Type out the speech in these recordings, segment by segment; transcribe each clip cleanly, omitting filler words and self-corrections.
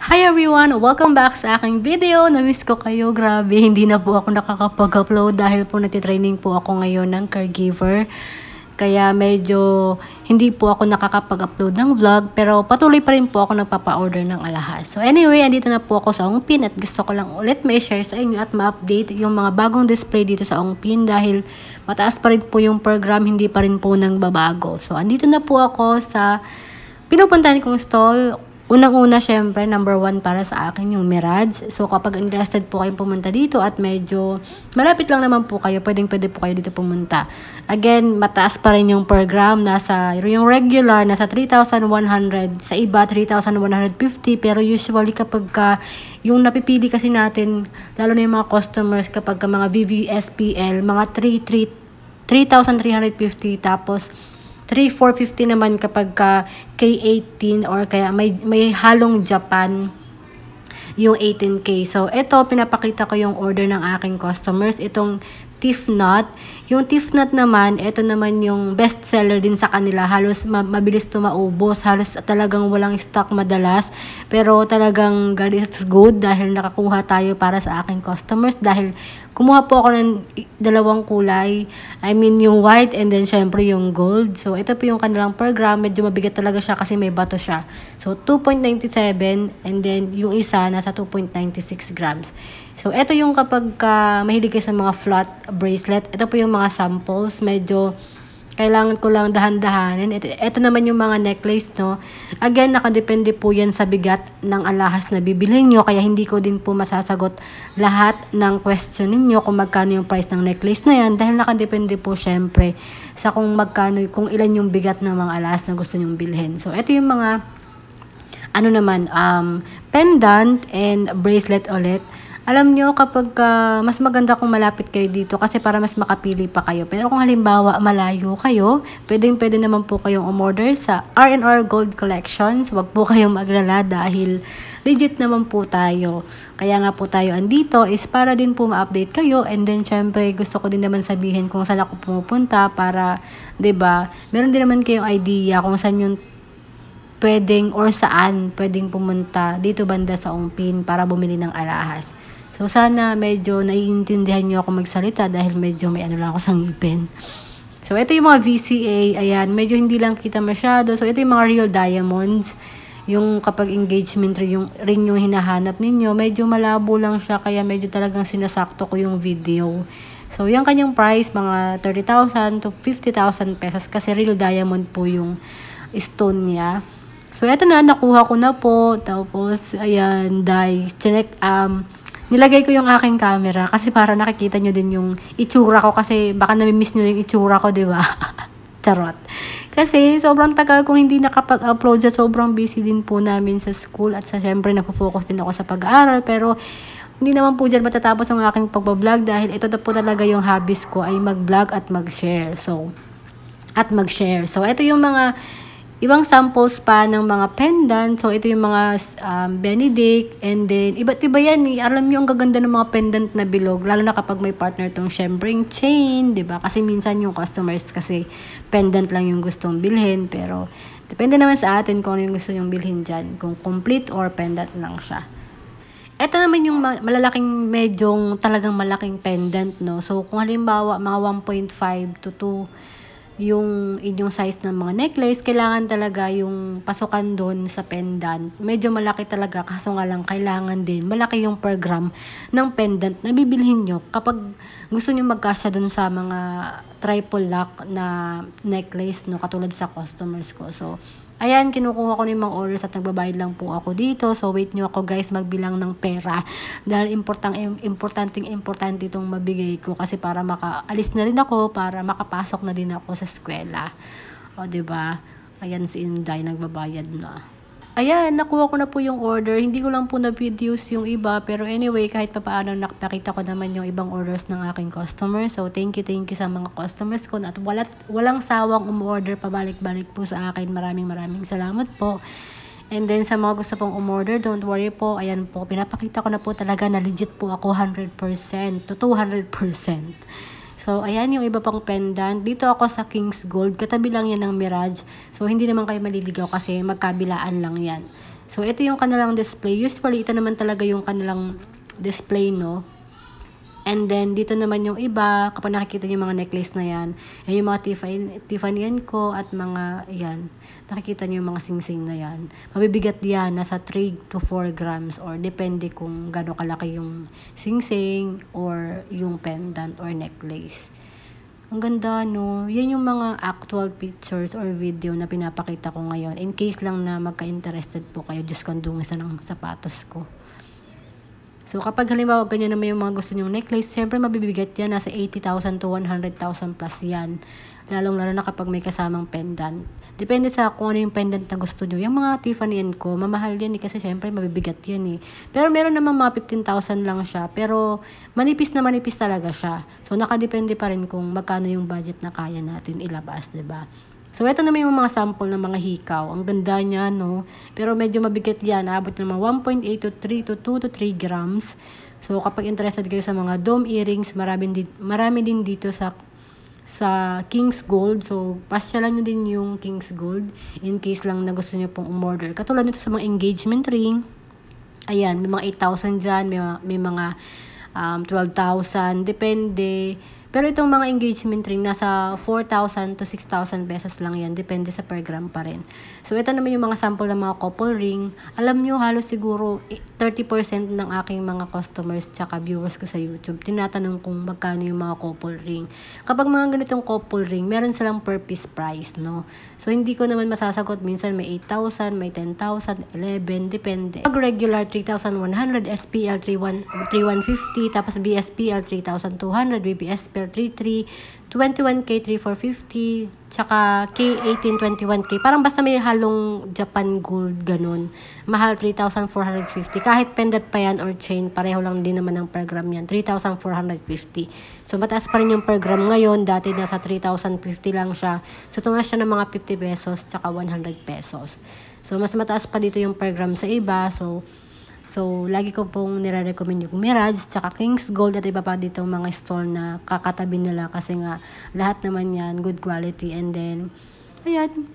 Hi everyone! Welcome back sa aking video. Na-miss ko kayo. Grabe, hindi na po ako nakakapag-upload dahil po natitraining po ako ngayon ng caregiver. Kaya medyo hindi po ako nakakapag-upload ng vlog, pero patuloy pa rin po ako nagpapa-order ng alahas. So anyway, andito na po ako sa Ongpin at gusto ko lang ulit may share sa inyo at ma-update yung mga bagong display dito sa Ongpin dahil mataas pa rin po yung program, hindi pa rin po nang babago. So andito na po ako sa pinupuntahan kong stall. Unang-una, syempre, number 1 para sa akin yung Mirage. So, kapag interested po kayong pumunta dito at medyo malapit lang naman po kayo, pwede po kayo dito pumunta. Again, mataas pa rin yung program. Yung regular, nasa 3,100. Sa iba, 3,150. Pero usually, kapag yung napipili kasi natin, lalo na yung mga customers, kapag mga VVSPL, mga 3,350. Tapos, 3,450 naman kapag K18 or kaya may halong Japan yung 18K. So, ito, pinapakita ko yung order ng aking customers. Itong Teeth Knot. Yung Teeth Knot naman, ito naman yung best seller din sa kanila. Halos mabilis to maubos. Halos talagang walang stock madalas. Pero talagang God is good dahil nakakuha tayo para sa aking customers. Dahil kumuha po ako ng dalawang kulay. I mean, yung white and then syempre yung gold. So, ito po yung kanilang per gram. Medyo mabigat talaga siya kasi may bato siya. So, 2.97 and then yung isa nasa 2.96 grams. So, ito yung kapag mahilig kayo sa mga flat bracelet. Ito po yung mga samples. Medyo kailangan ko lang dahan-dahanin. Ito naman yung mga necklace, no. Again, nakadepende po yan sa bigat ng alahas na bibilhin nyo. Kaya hindi ko din po masasagot lahat ng question ninyo kung magkano yung price ng necklace na yan. Dahil nakadepende po syempre sa kung ilan yung bigat ng mga alahas na gusto nyong bilhin. So, ito yung mga pendant and bracelet ulit. Alam nyo, kapag mas maganda kung malapit kayo dito kasi para mas makapili pa kayo. Pero kung halimbawa malayo kayo, pwede naman po kayong umorder sa R&R Gold Collections. Huwag po kayong maglala dahil legit naman po tayo. Kaya nga po tayo andito is para din po ma-update kayo. And then syempre gusto ko din naman sabihin kung saan ako pumupunta para, 'di ba? Meron din naman kayong idea kung saan yung pwedeng or saan pwedeng pumunta dito banda sa Ongpin para bumili ng alahas. So, sana medyo naiintindihan nyo ako magsalita dahil medyo may lang ako sa ngipin. So, ito yung mga VCA. Ayan, medyo hindi lang kita masyado. So, ito yung mga real diamonds. Yung kapag engagement ring yung hinahanap ninyo, medyo malabo lang siya. Kaya medyo talagang sinasakto ko yung video. So, yung kanyang price, mga 30,000 to 50,000 pesos. Kasi real diamond po yung stone niya. So, ito na, nakuha ko na po. Tapos, ayan, nilagay ko yung aking camera kasi para nakikita nyo din yung itsura ko kasi baka namimiss nyo yung itsura ko, di ba? Charot. Kasi sobrang tagal kong hindi nakapag-upload sa sobrang busy din po namin sa school at syempre nagpo-focus din ako sa pag-aaral pero hindi naman po dyan matatapos ang aking pagbablog dahil ito na po talaga yung hobbies ko ay mag-vlog at mag-share. So, ito yung mga ibang samples pa ng mga pendant. So, ito yung mga Benedict. And then, iba't iba yan. Alam nyo, ang gaganda ng mga pendant na bilog. Lalo na kapag may partner tong shembring chain. Diba? Kasi minsan yung customers kasi pendant lang yung gustong bilhin. Pero, depende naman sa atin kung ano yung gusto yung bilhin dyan. Kung complete or pendant lang siya. Ito naman yung talagang malaking pendant, no? So, kung halimbawa, mga 1.5 to 2 yung inyong size ng mga necklace, kailangan talaga yung pasukan doon sa pendant. Medyo malaki talaga, kaso nga lang kailangan din malaki yung per gram ng pendant na bibilhin nyo kapag gusto nyo magkasya doon sa mga triple lock na necklace, no, katulad sa customers ko. So, ayan, kinukuha ko na yung mga orders at nagbabayad lang po ako dito. So, wait nyo ako guys magbilang ng pera. Dahil importante itong mabigay ko. Kasi para makaalis na rin ako, para makapasok na din ako sa eskwela. O, diba? Ayan, si Inday nagbabayad na. Ayan, nakuha ko na po yung order. Hindi ko lang po na-videos yung iba. Pero anyway, kahit pa paano nakita ko naman yung ibang orders ng aking customer. So, thank you sa mga customers ko. At walang sawang umorder pabalik-balik po sa akin. Maraming salamat po. And then, sa mga gusto pong umorder, don't worry po. Ayan po, pinapakita ko na po talaga na legit po ako 100% to 200%. So, ayan yung iba pang pendant. Dito ako sa King's Gold. Katabi lang yan ng Mirage. So, hindi naman kayo maliligaw kasi magkabilaan lang yan. So, ito yung kanilang display. Usually, ito naman talaga yung kanilang display, no? And then, dito naman yung iba, kapag nakikita niyo yung mga necklace na yan, yung mga Tiffany & Co. At mga, yan, nakikita niyo yung mga sing-sing na yan. Mabibigat yan, nasa 3 to 4 grams or depende kung gaano kalaki yung sing-sing or yung pendant or necklace. Ang ganda, no? Yan yung mga actual pictures or video na pinapakita ko ngayon. In case lang na magka-interested po kayo, just kondungisa ng sapatos ko. So, kapag halimbawa ganyan naman yung mga gusto nyong necklace, siyempre mabibigat yan. Nasa 80,000 to 100,000 plus yan. Lalong-lalo na kapag may kasamang pendant. Depende sa kung ano yung pendant na gusto nyo. Yung mga Tiffany & Co, mamahal yan kasi siyempre mabibigat yan Pero meron naman mga 15,000 lang siya. Pero manipis na manipis talaga siya. So, nakadepende pa rin kung magkano yung budget na kaya natin ilabas, diba? So, ito naman yung mga sample ng mga hikaw. Ang ganda niya, no? Pero medyo mabigat yan. Abot ng mga 1.8 to 3 to 2 to 3 grams. So, kapag interested kayo sa mga dome earrings, marami din dito sa King's Gold. So, pasyalan nyo din yung King's Gold in case lang na gusto nyo pong umorder. Katulad nito sa mga engagement ring. Ayan, may mga 8,000 dyan. May mga 12,000. Depende. Pero itong mga engagement ring, nasa 4,000 to 6,000 pesos lang yan. Depende sa per gram pa rin. So, ito naman yung mga sample ng mga couple ring. Alam nyo, halos siguro 30% ng aking mga customers tsaka viewers ko sa YouTube, tinatanong kung magkano yung mga couple ring. Kapag mga ganitong couple ring, meron silang per piece price, no? So, hindi ko naman masasagot. Minsan may 8,000, may 10,000, 11, depende. Pag regular, 3,100, SPL 3,150, tapos BSPL 3,200, BBSPL 33, 21K 3,450, tsaka K18 21K. Parang basta may halong Japan gold, ganun. Mahal 3,450. Kahit pendant pa yan or chain, pareho lang din naman ng per gram yan. 3,450. So, mataas pa rin yung per gram ngayon. Dati nasa 3,050 lang siya. So, tumaas siya ng mga 50 pesos tsaka 100 pesos. So, mas mataas pa dito yung per gram sa iba. So, lagi ko pong nire-recommend yung Mirage, tsaka King's Gold at iba pa dito mga store na kakatabi nila kasi nga lahat naman yan, good quality. And then, ayan,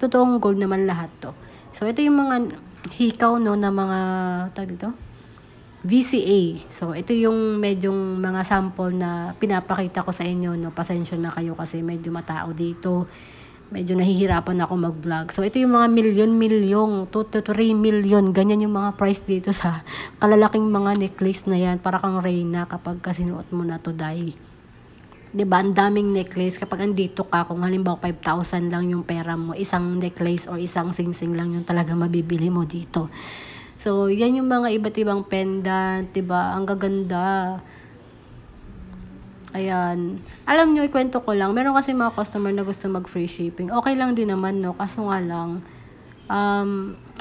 totoong gold naman lahat to. So, ito yung mga hikaw, no, na mga, tag dito, VCA. So, ito yung medyong mga sample na pinapakita ko sa inyo, no. Pasensya na kayo kasi medyo matao dito. Medyo nahihirapan ako mag-vlog. So, ito yung mga milyon, 2 to 3 million. Ganyan yung mga price dito sa kalalaking mga necklace na yan. Para kang Reyna kapag kasinuot mo na to, dahil. Diba? Ang daming necklace. Kapag andito ka, kung halimbawa 5,000 lang yung pera mo, isang necklace or isang sing-sing lang yung talaga mabibili mo dito. So, yan yung mga iba't ibang pendant. Diba? Ang gaganda. Ayan. Alam nyo, ikwento ko lang. Meron kasi mga customer na gusto mag-free shipping. Okay lang din naman, no? Kaso nga lang,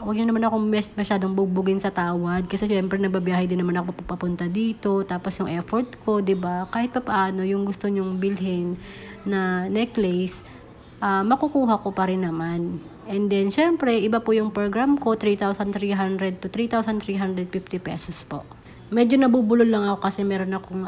huwag nyo naman ako masyadong bugbugin sa tawad. Kasi syempre, nababiyahe din naman ako papunta dito. Tapos yung effort ko, diba? Kahit pa paano, yung gusto nyong bilhin na necklace, makukuha ko pa rin naman. And then, syempre, iba po yung program ko, 3,300 to 3,350 pesos po. Medyo nabubulol lang ako kasi meron akong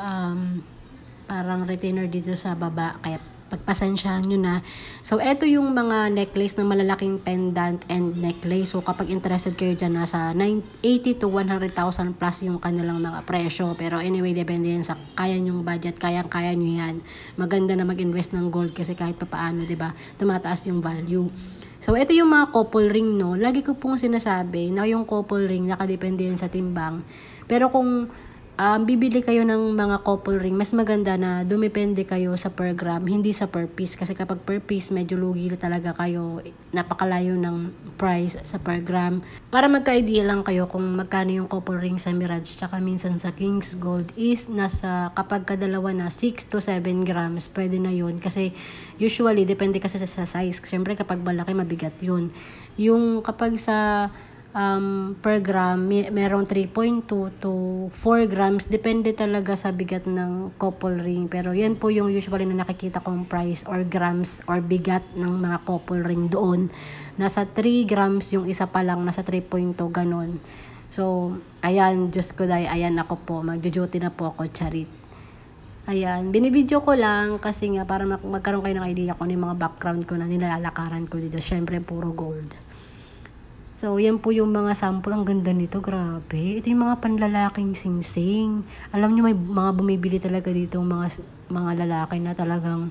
parang retainer dito sa baba, kaya pagpasensyahan nyo na. So, eto yung mga necklace na malalaking pendant and necklace. So, kapag interested kayo dyan, nasa 80 to 100,000 plus yung kanilang mga presyo. Pero anyway, depende yan sa kaya nyong budget, kaya nyo yan. Maganda na mag-invest ng gold kasi kahit papaano, diba, tumataas yung value. So, ito yung mga couple ring, no. Lagi ko pong sinasabi na yung couple ring, nakadepende yan sa timbang. Pero kung bibili kayo ng mga couple ring, mas maganda na dumepende kayo sa per gram, hindi sa per piece. Kasi kapag per piece, medyo lugi talaga kayo. Napakalayo ng price sa per gram. Para magka-idea lang kayo kung magkano yung couple ring sa Mirage, tsaka minsan sa King's Gold is nasa, kapag kadalawa na 6 to 7 grams, pwede na yun. Kasi usually, depende kasi sa size. Siyempre, kapag malaki, mabigat yun. Yung kapag sa per gram, merong 3.2 to 4 grams. Depende talaga sa bigat ng couple ring. Pero yan po yung usually na nakikita kong price or grams or bigat ng mga couple ring doon. Nasa 3 grams yung isa pa lang, nasa 3.2, ganon. So, ayan, Diyos ko dahil, ayan ako po, mag-duty na po ako, charit. Ayan, binibideo ko lang kasi nga para magkaroon kayo ng idea kung ano yung mga background ko na nilalakaran ko dito. Syempre, puro gold. So, yan po yung mga sample. Ang ganda nito, grabe. Ito yung mga panlalaking singsing. Alam nyo, may mga bumibili talaga dito mga lalaki na talagang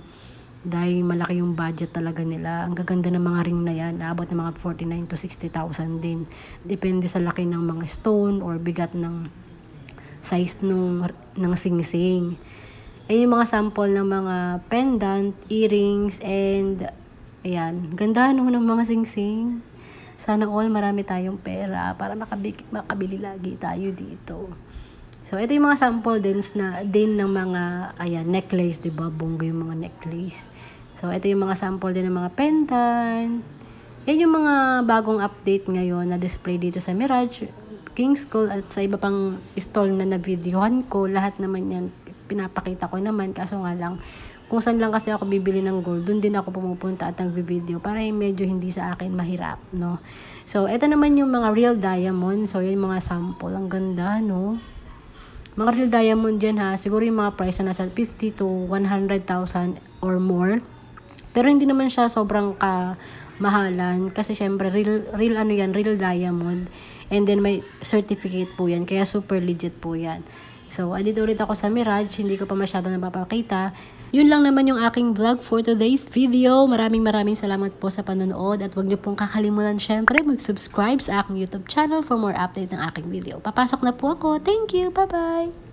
dahil malaki yung budget talaga nila. Ang gaganda ng mga ring na yan. Aabot ng mga 49 to 60,000 din. Depende sa laki ng mga stone or bigat ng size ng singsing. Ayun yung mga sample ng mga pendant, earrings, and ayan. Ganda no ng mga singsing. Sana all marami tayong pera para makabili lagi tayo dito. So, ito yung mga sample din ng mga, ayan, necklace, diba? Bongga yung mga necklace. So, ito yung mga sample din ng mga pendant. Yan yung mga bagong update ngayon na display dito sa Mirage, King's School, at sa iba pang stall na na-videohan ko. Lahat naman yan, pinapakita ko naman. Kaso nga lang, kung saan lang kasi ako bibili ng gold, dun din ako pumupunta at nagbi-video para medyo hindi sa akin mahirap, no? So, ito naman yung mga real diamond. So, yan mga sample. Ang ganda, no? Mga real diamond dyan, ha. Siguro yung mga price na nasa 50 to 100,000 or more. Pero hindi naman siya sobrang kamahalan. Kasi syempre, real ano yan, real diamond. And then may certificate po yan. Kaya super legit po yan. So, dito ulit ako sa Mirage. Hindi ko pa masyado napapakita. Yun lang naman yung aking vlog for today's video. Maraming salamat po sa panonood. At huwag niyo pong kakalimutan syempre mag-subscribe sa aking YouTube channel for more update ng aking video. Papasok na po ako. Thank you. Bye-bye.